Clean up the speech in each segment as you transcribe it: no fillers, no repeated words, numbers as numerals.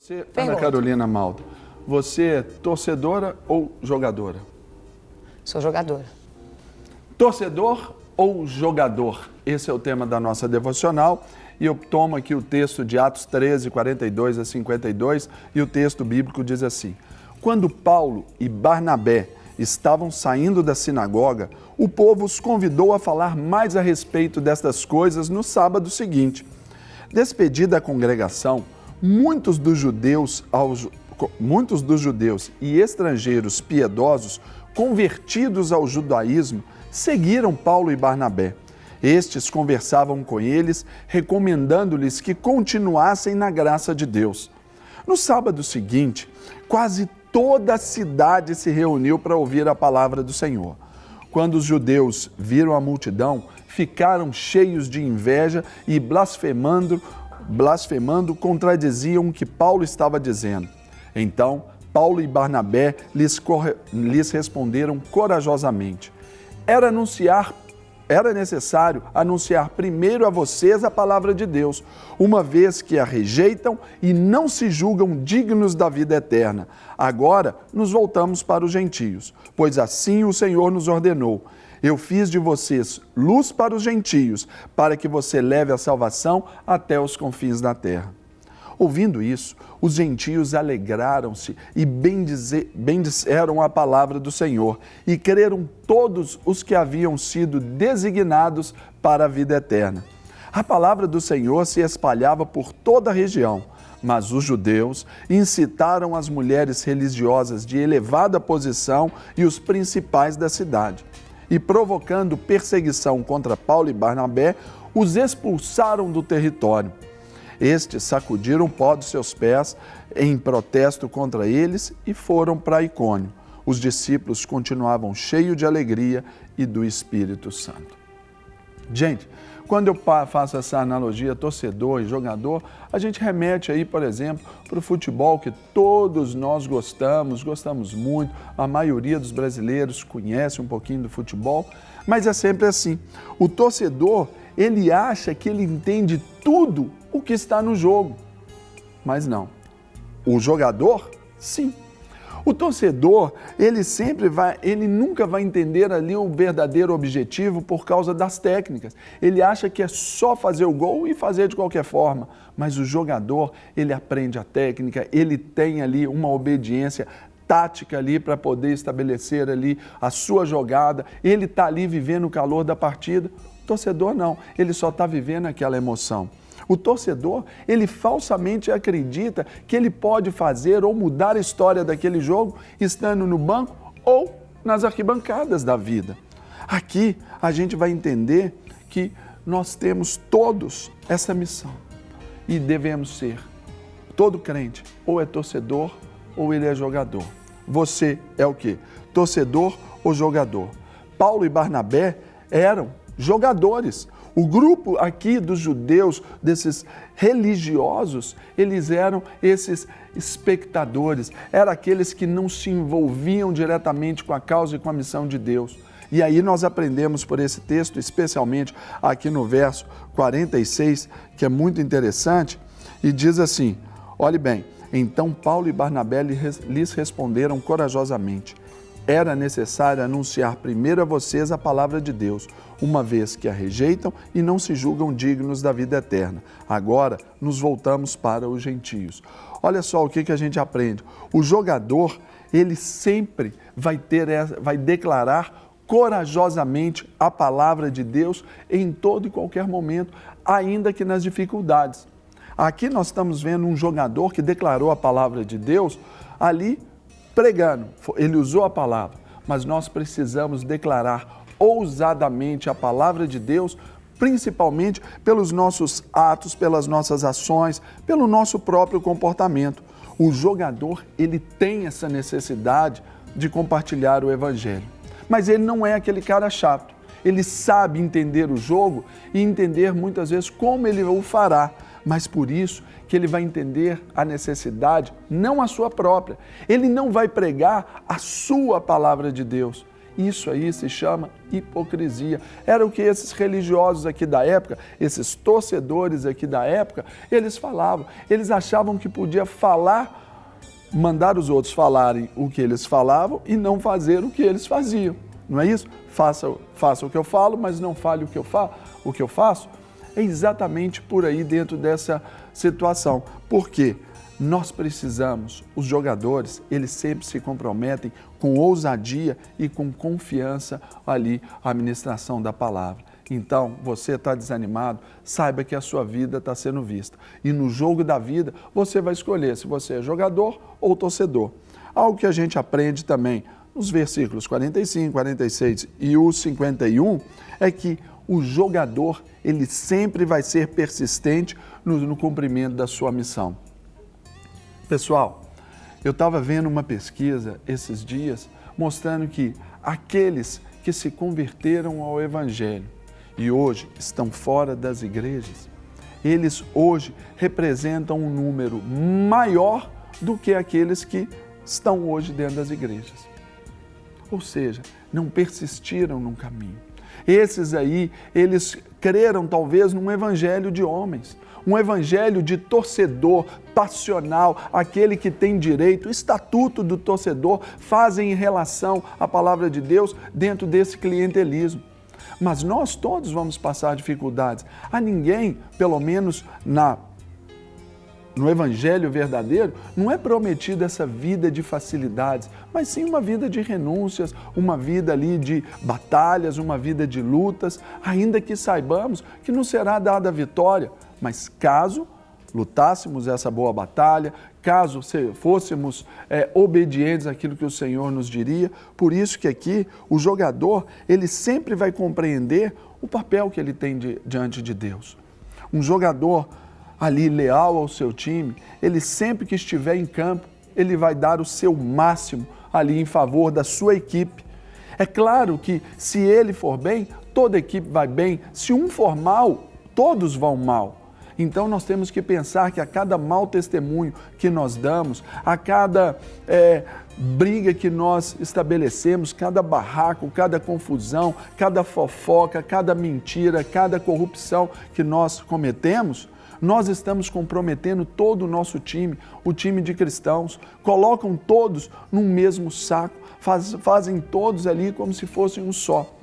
Você, Ana Carolina Malta, você é torcedora ou jogadora? Sou jogadora. Torcedor ou jogador? Esse é o tema da nossa devocional e eu tomo aqui o texto de Atos 13, 42 a 52 e o texto bíblico diz assim: Quando Paulo e Barnabé estavam saindo da sinagoga, o povo os convidou a falar mais a respeito destas coisas no sábado seguinte. Despedida a congregação, muitos dos judeus e estrangeiros piedosos, convertidos ao judaísmo, seguiram Paulo e Barnabé. Estes conversavam com eles, recomendando-lhes que continuassem na graça de Deus. No sábado seguinte, quase toda a cidade se reuniu para ouvir a palavra do Senhor. Quando os judeus viram a multidão, ficaram cheios de inveja e blasfemando, contradiziam o que Paulo estava dizendo. Então, Paulo e Barnabé lhes responderam corajosamente: Era necessário anunciar primeiro a vocês a palavra de Deus, uma vez que a rejeitam e não se julgam dignos da vida eterna. Agora nos voltamos para os gentios, pois assim o Senhor nos ordenou. Eu fiz de vocês luz para os gentios, para que você leve a salvação até os confins da terra. Ouvindo isso, os gentios alegraram-se e bendisseram a palavra do Senhor, e creram todos os que haviam sido designados para a vida eterna. A palavra do Senhor se espalhava por toda a região, mas os judeus incitaram as mulheres religiosas de elevada posição e os principais da cidade. E provocando perseguição contra Paulo e Barnabé, os expulsaram do território. Estes sacudiram o pó dos seus pés em protesto contra eles e foram para Icônio. Os discípulos continuavam cheios de alegria e do Espírito Santo. Gente, quando eu faço essa analogia torcedor e jogador, a gente remete aí, por exemplo, para o futebol que todos nós gostamos muito, a maioria dos brasileiros conhece um pouquinho do futebol, mas é sempre assim. O torcedor, ele acha que ele entende tudo o que está no jogo, mas não. O jogador, sim. O torcedor, ele nunca vai entender ali o verdadeiro objetivo por causa das técnicas. Ele acha que é só fazer o gol e fazer de qualquer forma. Mas o jogador, ele aprende a técnica, ele tem ali uma obediência tática ali para poder estabelecer ali a sua jogada. Ele está ali vivendo o calor da partida. O torcedor não, ele só está vivendo aquela emoção. O torcedor, ele falsamente acredita que ele pode fazer ou mudar a história daquele jogo estando no banco ou nas arquibancadas da vida. Aqui a gente vai entender que nós temos todos essa missão e devemos ser. Todo crente ou é torcedor ou ele é jogador. Você é o quê? Torcedor ou jogador? Paulo e Barnabé eram jogadores. O grupo aqui dos judeus, desses religiosos, eles eram esses espectadores, eram aqueles que não se envolviam diretamente com a causa e com a missão de Deus. E aí nós aprendemos por esse texto, especialmente aqui no verso 46, que é muito interessante, e diz assim, olhe bem, então Paulo e Barnabé lhes responderam corajosamente: Era necessário anunciar primeiro a vocês a palavra de Deus, uma vez que a rejeitam e não se julgam dignos da vida eterna. Agora nos voltamos para os gentios. Olha só o que a gente aprende. O jogador, ele sempre vai declarar corajosamente a palavra de Deus em todo e qualquer momento, ainda que nas dificuldades. Aqui nós estamos vendo um jogador que declarou a palavra de Deus ali pregando. Ele usou a palavra, mas nós precisamos declarar ousadamente a palavra de Deus, principalmente pelos nossos atos, pelas nossas ações, pelo nosso próprio comportamento. O jogador, ele tem essa necessidade de compartilhar o evangelho, mas ele não é aquele cara chato. Ele sabe entender o jogo e entender muitas vezes como ele o fará, mas por isso que ele vai entender a necessidade, não a sua própria. Ele não vai pregar a sua palavra de Deus. Isso aí se chama hipocrisia. Era o que esses religiosos aqui da época, esses torcedores aqui da época, eles falavam. Eles achavam que podia falar, mandar os outros falarem o que eles falavam e não fazer o que eles faziam. Não é isso? Faça o que eu falo, mas não fale o que eu faço. É exatamente por aí dentro dessa situação. Por quê? Nós precisamos, os jogadores, eles sempre se comprometem com ousadia e com confiança ali à administração da palavra. Então, você está desanimado, saiba que a sua vida está sendo vista. E no jogo da vida, você vai escolher se você é jogador ou torcedor. Algo que a gente aprende também nos versículos 45, 46 e o 51 é que o jogador, ele sempre vai ser persistente no cumprimento da sua missão. Pessoal, eu estava vendo uma pesquisa esses dias mostrando que aqueles que se converteram ao Evangelho e hoje estão fora das igrejas, eles hoje representam um número maior do que aqueles que estão hoje dentro das igrejas. Ou seja, não persistiram no caminho. Esses aí, eles creram talvez num evangelho de homens, um evangelho de torcedor passional, aquele que tem direito, o estatuto do torcedor, fazem em relação à palavra de Deus dentro desse clientelismo. Mas nós todos vamos passar dificuldades. A ninguém, pelo menos no evangelho verdadeiro, não é prometida essa vida de facilidades, mas sim uma vida de renúncias, uma vida ali de batalhas, uma vida de lutas, ainda que saibamos que não será dada a vitória, mas caso lutássemos essa boa batalha, caso fôssemos obedientes àquilo que o Senhor nos diria. Por isso que aqui o jogador, ele sempre vai compreender o papel que ele tem diante de Deus. Um jogador ali leal ao seu time, ele sempre que estiver em campo, ele vai dar o seu máximo ali em favor da sua equipe. É claro que se ele for bem, toda a equipe vai bem. Se um for mal, todos vão mal. Então nós temos que pensar que a cada mau testemunho que nós damos, a cada briga que nós estabelecemos, cada barraco, cada confusão, cada fofoca, cada mentira, cada corrupção que nós cometemos, nós estamos comprometendo todo o nosso time, o time de cristãos, colocam todos num mesmo saco, fazem todos ali como se fossem um só.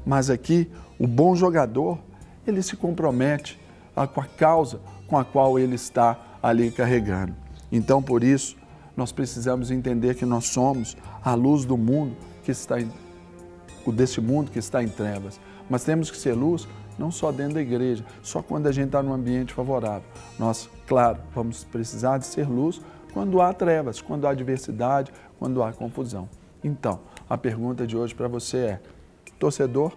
Mas aqui, o bom jogador, ele se compromete com a causa com a qual ele está ali carregando. Então, por isso, nós precisamos entender que nós somos a luz do mundo desse mundo que está em trevas. Mas temos que ser luz não só dentro da igreja, só quando a gente está num ambiente favorável. Nós, claro, vamos precisar de ser luz quando há trevas, quando há adversidade, quando há confusão. Então, a pergunta de hoje para você é: torcedor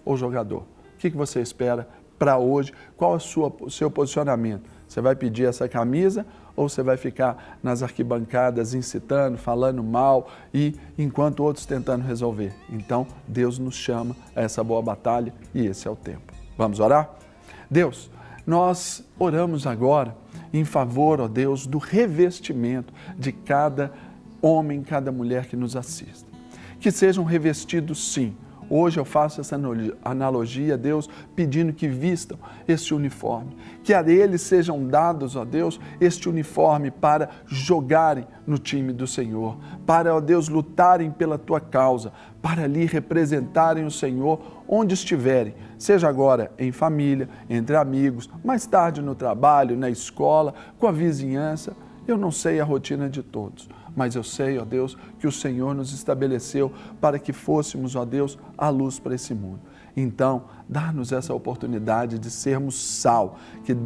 ou jogador? O que você espera para hoje? Qual é o seu posicionamento? Você vai pedir essa camisa ou você vai ficar nas arquibancadas incitando, falando mal e enquanto outros tentando resolver? Então, Deus nos chama a essa boa batalha e esse é o tempo. Vamos orar? Deus, nós oramos agora em favor, ó Deus, do revestimento de cada homem, cada mulher que nos assista. Que sejam revestidos, sim. Hoje eu faço essa analogia, Deus, pedindo que vistam este uniforme, que a eles sejam dados, ó Deus, este uniforme para jogarem no time do Senhor, para, ó Deus, lutarem pela Tua causa, para ali representarem o Senhor onde estiverem, seja agora em família, entre amigos, mais tarde no trabalho, na escola, com a vizinhança. Eu não sei a rotina de todos, mas eu sei, ó Deus, que o Senhor nos estabeleceu para que fôssemos, ó Deus, a luz para esse mundo. Então, dá-nos essa oportunidade de sermos sal,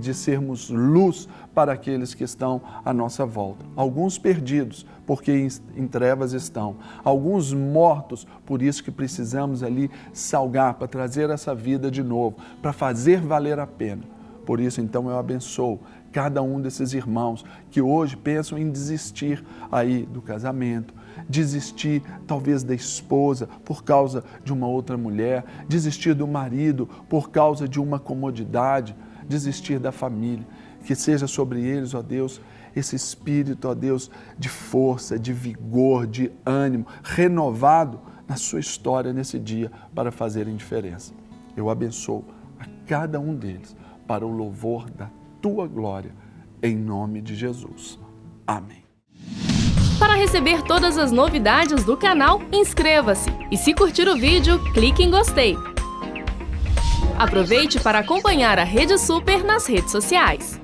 de sermos luz para aqueles que estão à nossa volta. Alguns perdidos, porque em trevas estão. Alguns mortos, por isso que precisamos ali salgar, para trazer essa vida de novo, para fazer valer a pena. Por isso, então, eu abençoo cada um desses irmãos que hoje pensam em desistir aí do casamento, desistir talvez da esposa por causa de uma outra mulher, desistir do marido por causa de uma comodidade, desistir da família. Que seja sobre eles, ó Deus, esse espírito, ó Deus, de força, de vigor, de ânimo, renovado na sua história nesse dia para fazerem diferença. Eu abençoo a cada um deles para o louvor da tua glória, em nome de Jesus. Amém. Para receber todas as novidades do canal, inscreva-se e, se curtir o vídeo, clique em gostei. Aproveite para acompanhar a Rede Super nas redes sociais.